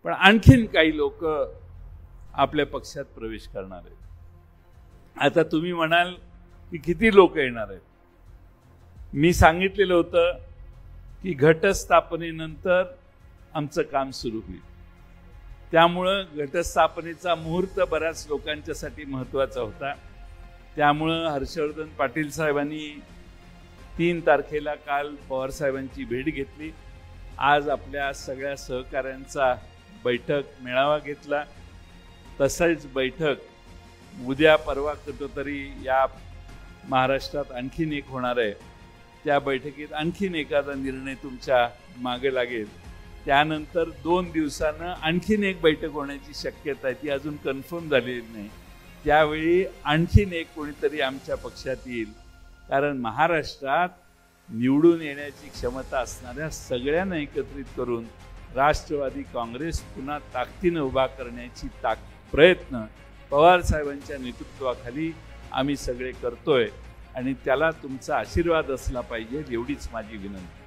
पण आणखीन काही लोक आपल्या पक्षात प्रवेश करणार आहेत. आता तुम्ही म्हणाल की किती लोक येणार आहेत. मी सांगितलेलं होतं की घटस्थापनेनंतर आमचं काम सुरू होईल. त्यामुळं घटस्थापनेचा मुहूर्त बऱ्याच लोकांच्यासाठी महत्त्वाचा होता. त्यामुळं हर्षवर्धन पाटील साहेबांनी 3 तारखेला काल पवार साहेबांची भेट घेतली. आज आपल्या सगळ्या सहकाऱ्यांचा बैठक मेळावा घेतला. तसंच बैठक उद्या परवा कुठंतरी या महाराष्ट्रात आणखीन एक होणार आहे. त्या बैठकीत आणखीन एखादा निर्णय तुमच्या मागे लागेल. त्यानंतर 2 दिवसानं आणखीन एक बैठक होण्याची शक्यता आहे. ती अजून कन्फर्म झालेली नाही. त्यावेळी आणखीन एक कोणीतरी आमच्या पक्षात येईल. कारण महाराष्ट्रात निवडून येण्याची क्षमता असणाऱ्या सगळ्यांना एकत्रित करून राष्ट्रवादी काँग्रेस पुन्हा ताकदीनं उभा करण्याची प्रयत्न पवार साहेबांच्या नेतृत्वाखाली आम्ही सगळे करतोय आणि त्याला तुमचा आशीर्वाद असला पाहिजे एवढीच माझी विनंती.